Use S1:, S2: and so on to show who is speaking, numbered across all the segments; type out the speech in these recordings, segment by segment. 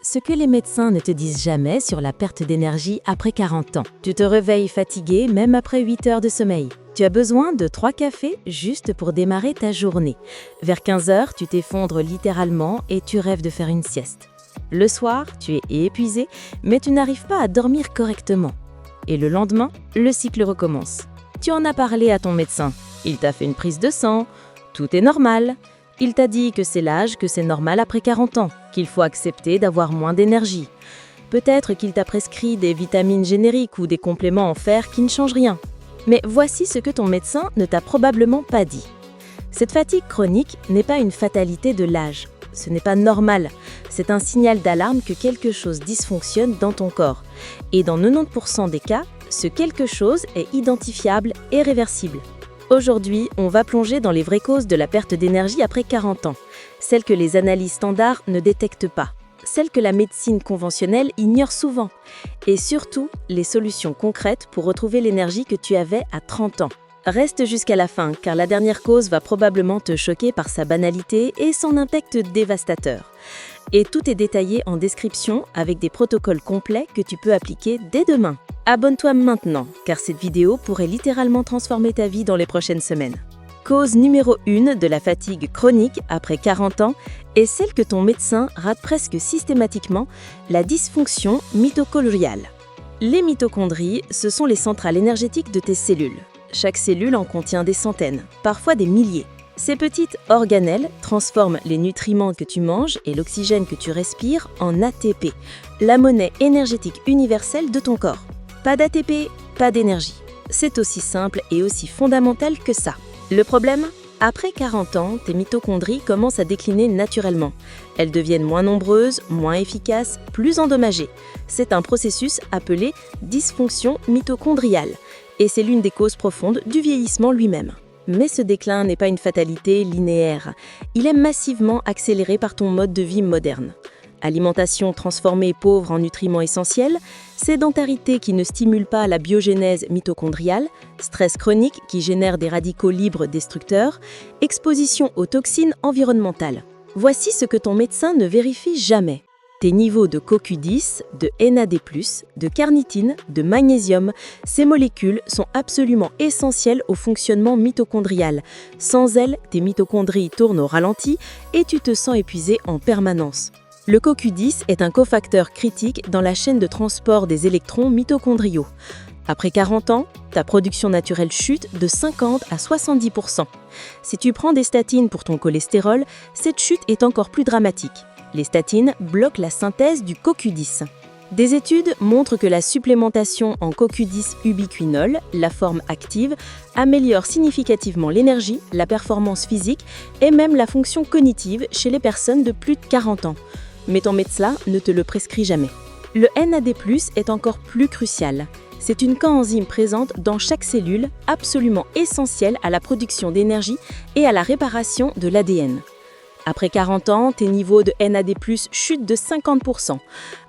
S1: ce que les médecins ne te disent jamais sur la perte d'énergie après 40 ans. Tu te réveilles fatigué même après 8 heures de sommeil. Tu as besoin de 3 cafés juste pour démarrer ta journée. Vers 15 heures, tu t'effondres littéralement et tu rêves de faire une sieste. Le soir, tu es épuisé, mais tu n'arrives pas à dormir correctement. Et le lendemain, le cycle recommence. Tu en as parlé à ton médecin. Il t'a fait une prise de sang. Tout est normal. Il t'a dit que c'est l'âge, que c'est normal après 40 ans, qu'il faut accepter d'avoir moins d'énergie. Peut-être qu'il t'a prescrit des vitamines génériques ou des compléments en fer qui ne changent rien. Mais voici ce que ton médecin ne t'a probablement pas dit. Cette fatigue chronique n'est pas une fatalité de l'âge. Ce n'est pas normal. C'est un signal d'alarme que quelque chose dysfonctionne dans ton corps. Et dans 90% des cas, ce quelque chose est identifiable et réversible. Aujourd'hui, on va plonger dans les vraies causes de la perte d'énergie après 40 ans, celles que les analyses standards ne détectent pas, celles que la médecine conventionnelle ignore souvent, et surtout les solutions concrètes pour retrouver l'énergie que tu avais à 30 ans. Reste jusqu'à la fin, car la dernière cause va probablement te choquer par sa banalité et son impact dévastateur. Et tout est détaillé en description avec des protocoles complets que tu peux appliquer dès demain. Abonne-toi maintenant, car cette vidéo pourrait littéralement transformer ta vie dans les prochaines semaines. Cause numéro 1 de la fatigue chronique après 40 ans est celle que ton médecin rate presque systématiquement, la dysfonction mitochondriale. Les mitochondries, ce sont les centrales énergétiques de tes cellules. Chaque cellule en contient des centaines, parfois des milliers. Ces petites organelles transforment les nutriments que tu manges et l'oxygène que tu respires en ATP, la monnaie énergétique universelle de ton corps. Pas d'ATP, pas d'énergie. C'est aussi simple et aussi fondamental que ça. Le problème ? Après 40 ans, tes mitochondries commencent à décliner naturellement. Elles deviennent moins nombreuses, moins efficaces, plus endommagées. C'est un processus appelé dysfonction mitochondriale. Et c'est l'une des causes profondes du vieillissement lui-même. Mais ce déclin n'est pas une fatalité linéaire. Il est massivement accéléré par ton mode de vie moderne. Alimentation transformée pauvre en nutriments essentiels, sédentarité qui ne stimule pas la biogénèse mitochondriale, stress chronique qui génère des radicaux libres destructeurs, exposition aux toxines environnementales. Voici ce que ton médecin ne vérifie jamais. Tes niveaux de CoQ10, de NAD+, de carnitine, de magnésium, ces molécules sont absolument essentielles au fonctionnement mitochondrial. Sans elles, tes mitochondries tournent au ralenti et tu te sens épuisé en permanence. Le CoQ10 est un cofacteur critique dans la chaîne de transport des électrons mitochondriaux. Après 40 ans, ta production naturelle chute de 50 à 70%. Si tu prends des statines pour ton cholestérol, cette chute est encore plus dramatique. Les statines bloquent la synthèse du CoQ10. Des études montrent que la supplémentation en CoQ10 ubiquinol, la forme active, améliore significativement l'énergie, la performance physique et même la fonction cognitive chez les personnes de plus de 40 ans. Mais ton médecin ne te le prescrit jamais. Le NAD+, est encore plus crucial. C'est une coenzyme présente dans chaque cellule, absolument essentielle à la production d'énergie et à la réparation de l'ADN. Après 40 ans, tes niveaux de NAD+, chutent de 50%.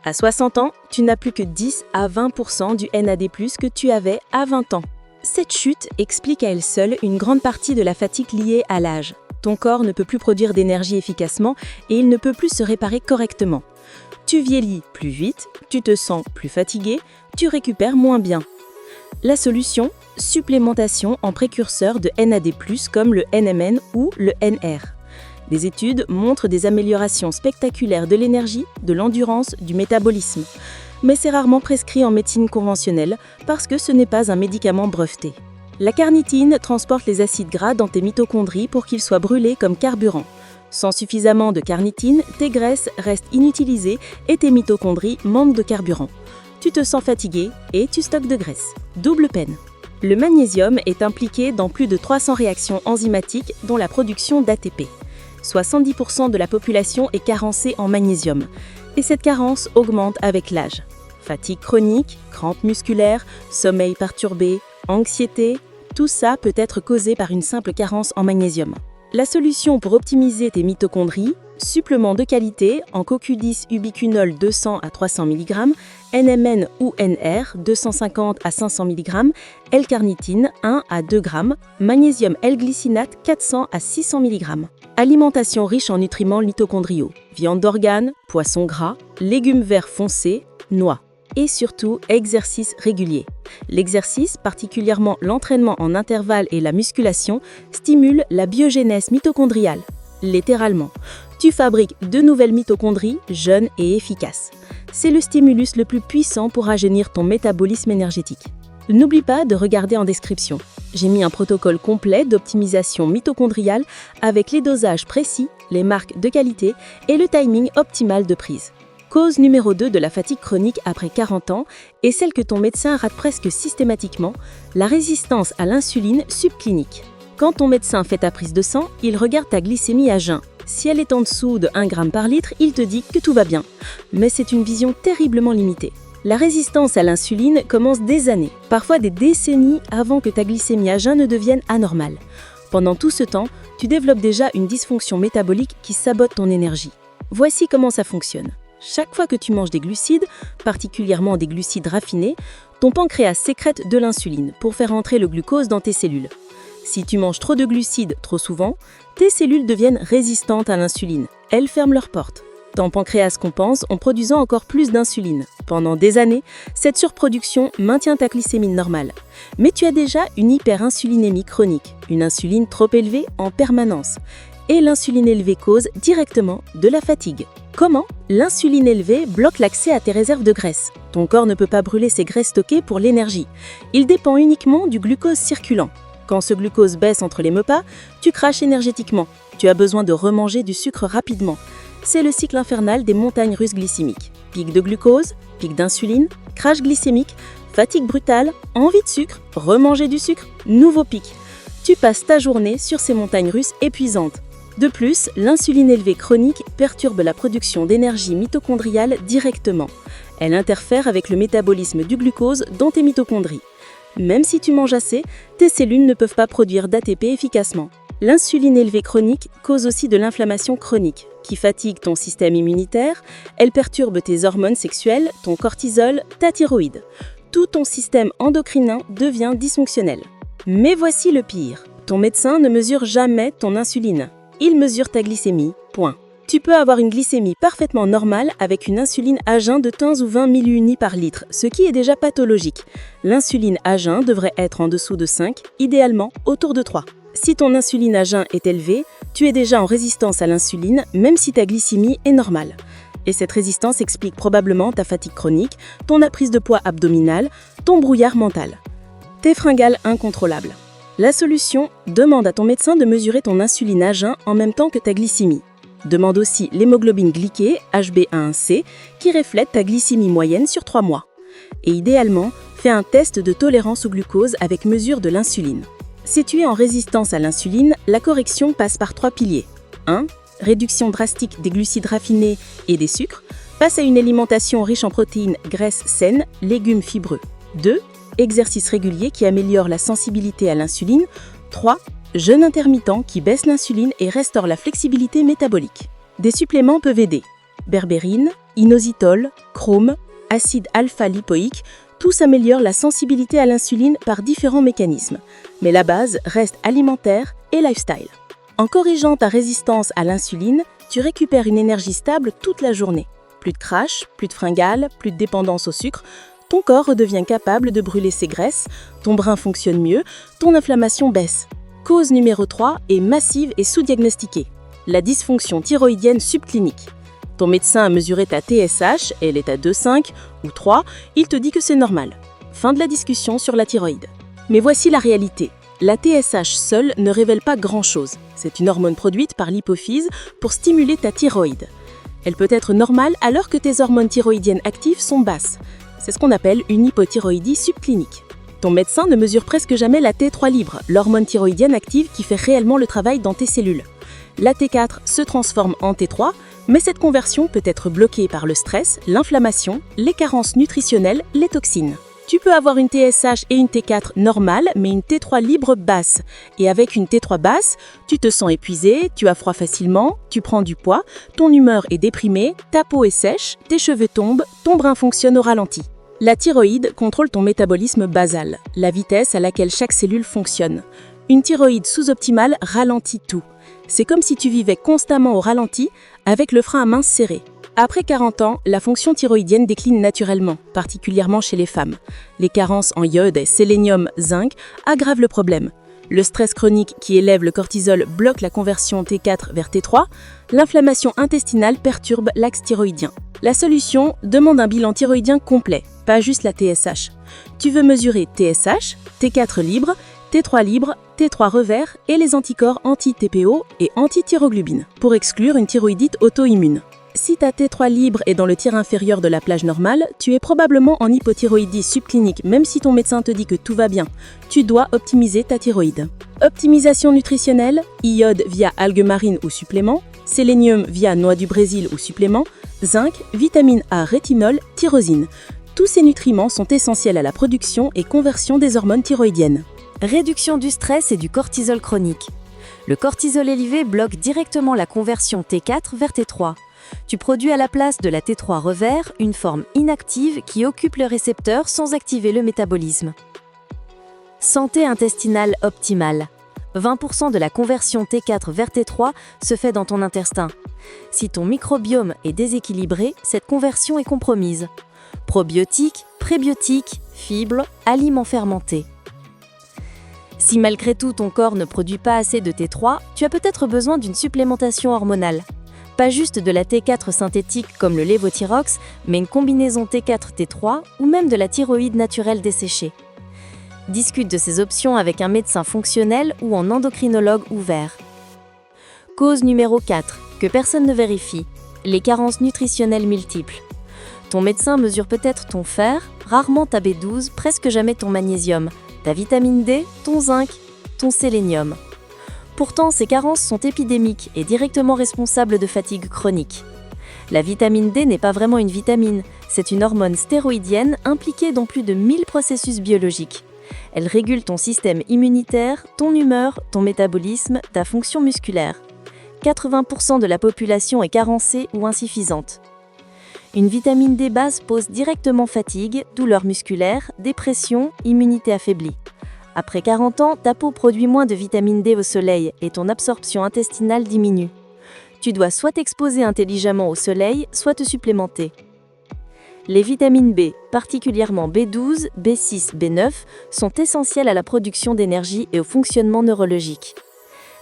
S1: À 60 ans, tu n'as plus que 10 à 20% du NAD+, que tu avais à 20 ans. Cette chute explique à elle seule une grande partie de la fatigue liée à l'âge. Ton corps ne peut plus produire d'énergie efficacement et il ne peut plus se réparer correctement. Tu vieillis plus vite, tu te sens plus fatigué, tu récupères moins bien. La solution ? Supplémentation en précurseurs de NAD+, comme le NMN ou le NR. Des études montrent des améliorations spectaculaires de l'énergie, de l'endurance, du métabolisme. Mais c'est rarement prescrit en médecine conventionnelle parce que ce n'est pas un médicament breveté. La carnitine transporte les acides gras dans tes mitochondries pour qu'ils soient brûlés comme carburant. Sans suffisamment de carnitine, tes graisses restent inutilisées et tes mitochondries manquent de carburant. Tu te sens fatigué et tu stockes de graisse. Double peine. Le magnésium est impliqué dans plus de 300 réactions enzymatiques dont la production d'ATP. 70% de la population est carencée en magnésium. Et cette carence augmente avec l'âge. Fatigue chronique, crampes musculaires, sommeil perturbé, anxiété, tout ça peut être causé par une simple carence en magnésium. La solution pour optimiser tes mitochondries, supplément de qualité en CoQ10 ubiquinol 200 à 300 mg, NMN ou NR 250 à 500 mg, L-carnitine 1 à 2 g, magnésium L-glycinate 400 à 600 mg. Alimentation riche en nutriments mitochondriaux, viande d'organe, poisson gras, légumes verts foncés, noix. Et surtout, exercice régulier. L'exercice, particulièrement l'entraînement en intervalle et la musculation, stimule la biogénèse mitochondriale. Littéralement, tu fabriques de nouvelles mitochondries jeunes et efficaces. C'est le stimulus le plus puissant pour rajeunir ton métabolisme énergétique. N'oublie pas de regarder en description. J'ai mis un protocole complet d'optimisation mitochondriale avec les dosages précis, les marques de qualité et le timing optimal de prise. Cause numéro 2 de la fatigue chronique après 40 ans et celle que ton médecin rate presque systématiquement, la résistance à l'insuline subclinique. Quand ton médecin fait ta prise de sang, il regarde ta glycémie à jeun. Si elle est en dessous de 1 g par litre, il te dit que tout va bien. Mais c'est une vision terriblement limitée. La résistance à l'insuline commence des années, parfois des décennies avant que ta glycémie à jeun ne devienne anormale. Pendant tout ce temps, tu développes déjà une dysfonction métabolique qui sabote ton énergie. Voici comment ça fonctionne. Chaque fois que tu manges des glucides, particulièrement des glucides raffinés, ton pancréas sécrète de l'insuline pour faire entrer le glucose dans tes cellules. Si tu manges trop de glucides trop souvent, tes cellules deviennent résistantes à l'insuline. Elles ferment leurs portes. Ton pancréas compense en produisant encore plus d'insuline. Pendant des années, cette surproduction maintient ta glycémie normale. Mais tu as déjà une hyperinsulinémie chronique, une insuline trop élevée en permanence. Et l'insuline élevée cause directement de la fatigue. Comment ? L'insuline élevée bloque l'accès à tes réserves de graisse. Ton corps ne peut pas brûler ses graisses stockées pour l'énergie. Il dépend uniquement du glucose circulant. Quand ce glucose baisse entre les repas, tu craches énergétiquement. Tu as besoin de remanger du sucre rapidement. C'est le cycle infernal des montagnes russes glycémiques. Pic de glucose, pic d'insuline, crash glycémique, fatigue brutale, envie de sucre, remanger du sucre, nouveau pic. Tu passes ta journée sur ces montagnes russes épuisantes. De plus, l'insuline élevée chronique perturbe la production d'énergie mitochondriale directement. Elle interfère avec le métabolisme du glucose dans tes mitochondries. Même si tu manges assez, tes cellules ne peuvent pas produire d'ATP efficacement. L'insuline élevée chronique cause aussi de l'inflammation chronique, qui fatigue ton système immunitaire, elle perturbe tes hormones sexuelles, ton cortisol, ta thyroïde. Tout ton système endocrinien devient dysfonctionnel. Mais voici le pire. Ton médecin ne mesure jamais ton insuline. Il mesure ta glycémie, point. Tu peux avoir une glycémie parfaitement normale avec une insuline à jeun de 15 ou 20 milluni par litre, ce qui est déjà pathologique. L'insuline à jeun devrait être en dessous de 5, idéalement autour de 3. Si ton insuline à jeun est élevée, tu es déjà en résistance à l'insuline, même si ta glycémie est normale. Et cette résistance explique probablement ta fatigue chronique, ton apprise de poids abdominale, ton brouillard mental. Tes fringales incontrôlables. La solution, demande à ton médecin de mesurer ton insuline à jeun en même temps que ta glycémie. Demande aussi l'hémoglobine glyquée, HbA1c, qui reflète ta glycémie moyenne sur 3 mois. Et idéalement, fais un test de tolérance au glucose avec mesure de l'insuline. Si tu es en résistance à l'insuline, la correction passe par 3 piliers. 1. Réduction drastique des glucides raffinés et des sucres. Passe à une alimentation riche en protéines, graisses saines, légumes fibreux. 2. Exercice régulier qui améliore la sensibilité à l'insuline. 3. Jeûne intermittent qui baisse l'insuline et restaure la flexibilité métabolique. Des suppléments peuvent aider. Berbérine, inositol, chrome, acide alpha-lipoïque, tous améliorent la sensibilité à l'insuline par différents mécanismes. Mais la base reste alimentaire et lifestyle. En corrigeant ta résistance à l'insuline, tu récupères une énergie stable toute la journée. Plus de crash, plus de fringales, plus de dépendance au sucre. Ton corps redevient capable de brûler ses graisses, ton brin fonctionne mieux, ton inflammation baisse. Cause numéro 3 est massive et sous-diagnostiquée. La dysfonction thyroïdienne subclinique. Ton médecin a mesuré ta TSH, elle est à 2,5 ou 3, il te dit que c'est normal. Fin de la discussion sur la thyroïde. Mais voici la réalité. La TSH seule ne révèle pas grand-chose. C'est une hormone produite par l'hypophyse pour stimuler ta thyroïde. Elle peut être normale alors que tes hormones thyroïdiennes actives sont basses. C'est ce qu'on appelle une hypothyroïdie subclinique. Ton médecin ne mesure presque jamais la T3 libre, l'hormone thyroïdienne active qui fait réellement le travail dans tes cellules. La T4 se transforme en T3, mais cette conversion peut être bloquée par le stress, l'inflammation, les carences nutritionnelles, les toxines.
S2: Tu peux avoir une TSH et une T4 normale, mais une T3 libre basse. Et avec une T3 basse, tu te sens épuisé, tu as froid facilement, tu prends du poids, ton humeur est déprimée, ta peau est sèche, tes cheveux tombent, ton brin fonctionne au ralenti. La thyroïde contrôle ton métabolisme basal, la vitesse à laquelle chaque cellule fonctionne. Une thyroïde sous-optimale ralentit tout. C'est comme si tu vivais constamment au ralenti avec le frein à main serré. Après 40 ans, la fonction thyroïdienne décline naturellement, particulièrement chez les femmes. Les carences en iode, sélénium, zinc aggravent le problème. Le stress chronique qui élève le cortisol bloque la conversion T4 vers T3. L'inflammation intestinale perturbe l'axe thyroïdien. La solution demande un bilan thyroïdien complet, pas juste la TSH. Tu veux mesurer TSH, T4 libre, T3 libre, T3 revers et les anticorps anti-TPO et anti-thyroglobine pour exclure une thyroïdite auto-immune. Si ta T3 libre est dans le tiers inférieur de la plage normale, tu es probablement en hypothyroïdie subclinique même si ton médecin te dit que tout va bien. Tu dois optimiser ta thyroïde. Optimisation nutritionnelle, iode via algues marines ou suppléments, sélénium via noix du Brésil ou suppléments, zinc, vitamine A, rétinol, tyrosine. Tous ces nutriments sont essentiels à la production et conversion des hormones thyroïdiennes.
S1: Réduction du stress et du cortisol chronique. Le cortisol élevé bloque directement la conversion T4 vers T3. Tu produis à la place de la T3 revers une forme inactive qui occupe le récepteur sans activer le métabolisme. Santé intestinale optimale. 20% de la conversion T4 vers T3 se fait dans ton intestin. Si ton microbiome est déséquilibré, cette conversion est compromise. Probiotiques, prébiotiques, fibres, aliments fermentés. Si malgré tout ton corps ne produit pas assez de T3, tu as peut-être besoin d'une supplémentation hormonale. Pas juste de la T4 synthétique comme le lévothyrox, mais une combinaison T4-T3 ou même de la thyroïde naturelle desséchée. Discute de ces options avec un médecin fonctionnel ou un endocrinologue ouvert. Cause numéro 4, que personne ne vérifie, les carences nutritionnelles multiples. Ton médecin mesure peut-être ton fer, rarement ta B12, presque jamais ton magnésium, ta vitamine D, ton zinc, ton sélénium. Pourtant, ces carences sont épidémiques et directement responsables de fatigue chronique. La vitamine D n'est pas vraiment une vitamine, c'est une hormone stéroïdienne impliquée dans plus de 1000 processus biologiques. Elle régule ton système immunitaire, ton humeur, ton métabolisme, ta fonction musculaire. 80% de la population est carencée ou insuffisante. Une vitamine D basse pose directement fatigue, douleurs musculaires, dépression, immunité affaiblie. Après 40 ans, ta peau produit moins de vitamine D au soleil et ton absorption intestinale diminue. Tu dois soit t'exposer intelligemment au soleil, soit te supplémenter. Les vitamines B, particulièrement B12, B6, B9, sont essentielles à la production d'énergie et au fonctionnement neurologique.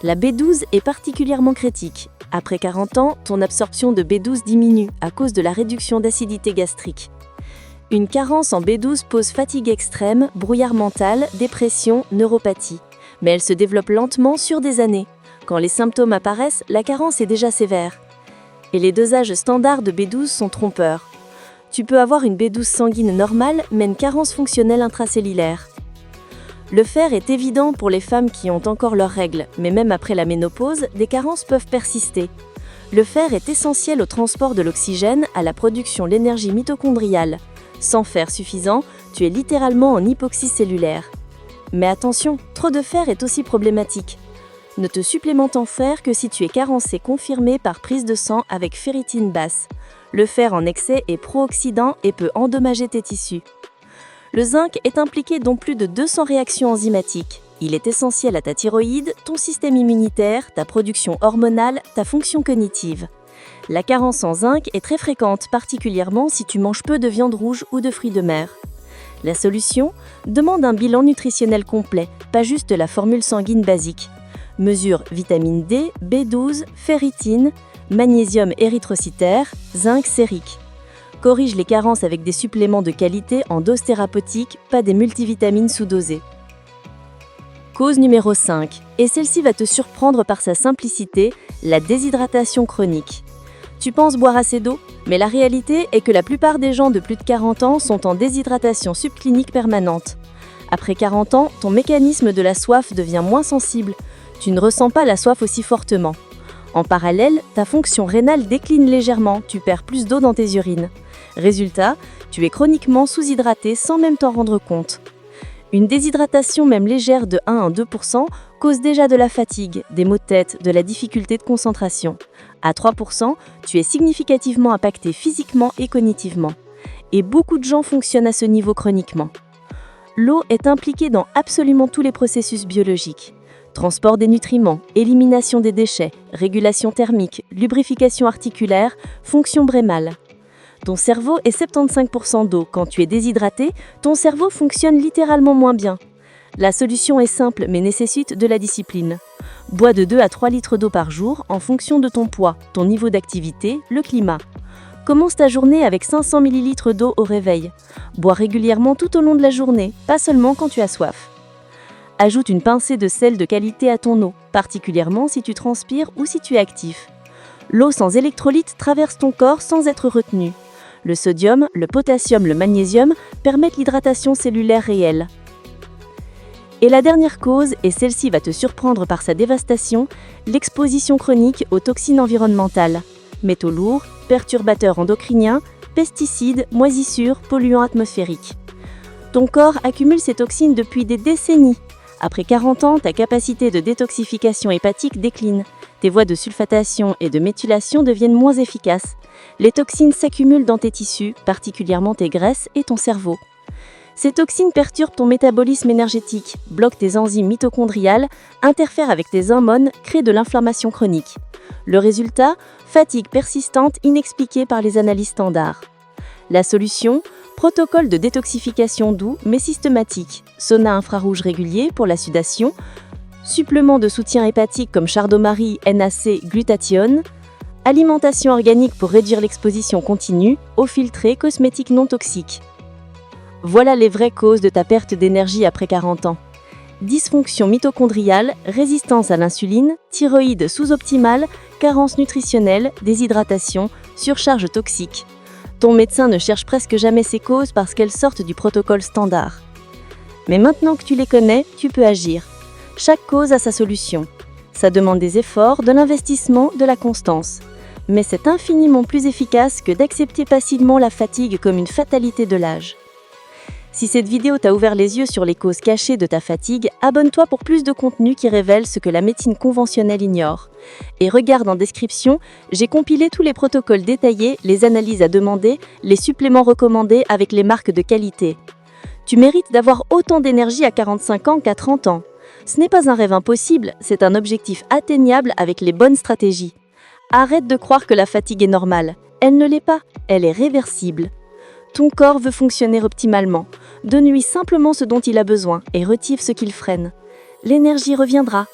S1: La B12 est particulièrement critique. Après 40 ans, ton absorption de B12 diminue à cause de la réduction d'acidité gastrique. Une carence en B12 pose fatigue extrême, brouillard mental, dépression, neuropathie. Mais elle se développe lentement sur des années. Quand les symptômes apparaissent, la carence est déjà sévère. Et les dosages standards de B12 sont trompeurs. Tu peux avoir une B12 sanguine normale, mais une carence fonctionnelle intracellulaire. Le fer est évident pour les femmes qui ont encore leurs règles, mais même après la ménopause, des carences peuvent persister. Le fer est essentiel au transport de l'oxygène, à la production de l'énergie mitochondriale. Sans fer suffisant, tu es littéralement en hypoxie cellulaire. Mais attention, trop de fer est aussi problématique. Ne te supplémente en fer que si tu es carencé confirmé par prise de sang avec ferritine basse. Le fer en excès est pro-oxydant et peut endommager tes tissus. Le zinc est impliqué dans plus de 200 réactions enzymatiques. Il est essentiel à ta thyroïde, ton système immunitaire, ta production hormonale, ta fonction cognitive. La carence en zinc est très fréquente, particulièrement si tu manges peu de viande rouge ou de fruits de mer. La solution demande un bilan nutritionnel complet, pas juste la formule sanguine basique. Mesure vitamine D, B12, ferritine, magnésium érythrocytaire, zinc sérique. Corrige les carences avec des suppléments de qualité en dose thérapeutique, pas des multivitamines sous-dosées. Cause numéro 5, et celle-ci va te surprendre par sa simplicité, la déshydratation chronique. Tu penses boire assez d'eau, mais la réalité est que la plupart des gens de plus de 40 ans sont en déshydratation subclinique permanente. Après 40 ans, ton mécanisme de la soif devient moins sensible. Tu ne ressens pas la soif aussi fortement. En parallèle, ta fonction rénale décline légèrement, tu perds plus d'eau dans tes urines.
S2: Résultat, tu es chroniquement sous-hydraté sans même t'en rendre compte. Une déshydratation même légère de 1 à 2% cause déjà de la fatigue, des maux de tête, de la difficulté de concentration. À 3%, tu es significativement impacté physiquement et cognitivement. Et beaucoup de gens fonctionnent à ce niveau chroniquement. L'eau est impliquée dans absolument tous les processus biologiques. Transport des nutriments, élimination des déchets, régulation thermique, lubrification articulaire, fonction brémale. Ton cerveau est 75% d'eau. Quand tu es déshydraté, ton cerveau fonctionne littéralement moins bien. La solution est simple mais nécessite de la discipline. Bois de 2 à 3 litres d'eau par jour en fonction de ton poids, ton niveau d'activité, le climat. Commence ta journée avec 500 ml d'eau au réveil. Bois régulièrement tout au long de la journée, pas seulement quand tu as soif. Ajoute une pincée de sel de qualité à ton eau, particulièrement si tu transpires ou si tu es actif. L'eau sans électrolytes traverse ton corps sans être retenue. Le sodium, le potassium, le magnésium permettent l'hydratation cellulaire réelle. Et la dernière cause, et celle-ci va te surprendre par sa dévastation, l'exposition chronique aux toxines environnementales. Métaux lourds, perturbateurs endocriniens, pesticides, moisissures, polluants atmosphériques. Ton corps accumule ces toxines depuis des décennies. Après 40 ans, ta capacité de détoxification hépatique décline. Tes voies de sulfatation et de méthylation deviennent moins efficaces. Les toxines s'accumulent dans tes tissus, particulièrement tes graisses et ton cerveau. Ces toxines perturbent ton métabolisme énergétique, bloquent tes enzymes mitochondriales, interfèrent avec tes hormones, créent de l'inflammation chronique. Le résultat, fatigue persistante inexpliquée par les analyses standards. La solution, protocole de détoxification doux mais systématique, sauna infrarouge régulier pour la sudation, suppléments de soutien hépatique comme Chardomari, NAC, glutathione, alimentation organique pour réduire l'exposition continue, eau filtrée, cosmétiques non toxiques. Voilà les vraies causes de ta perte d'énergie après 40 ans. Dysfonction mitochondriale, résistance à l'insuline, thyroïde sous-optimale, carence nutritionnelle, déshydratation, surcharge toxique. Ton médecin ne cherche presque jamais ces causes parce qu'elles sortent du protocole standard. Mais maintenant que tu les connais, tu peux agir. Chaque cause a sa solution. Ça demande des efforts, de l'investissement, de la constance. Mais c'est infiniment plus efficace que d'accepter passivement la fatigue comme une fatalité de l'âge. Si cette vidéo t'a ouvert les yeux sur les causes cachées de ta fatigue, abonne-toi pour plus de contenu qui révèle ce que la médecine conventionnelle ignore. Et regarde en description, j'ai compilé tous les protocoles détaillés, les analyses à demander, les suppléments recommandés avec les marques de qualité. Tu mérites d'avoir autant d'énergie à 45 ans qu'à 30 ans. Ce n'est pas un rêve impossible, c'est un objectif atteignable avec les bonnes stratégies. Arrête de croire que la fatigue est normale. Elle ne l'est pas, elle est réversible. Ton corps veut fonctionner optimalement. Donne-lui simplement ce dont il a besoin et retire ce qu'il freine. L'énergie reviendra,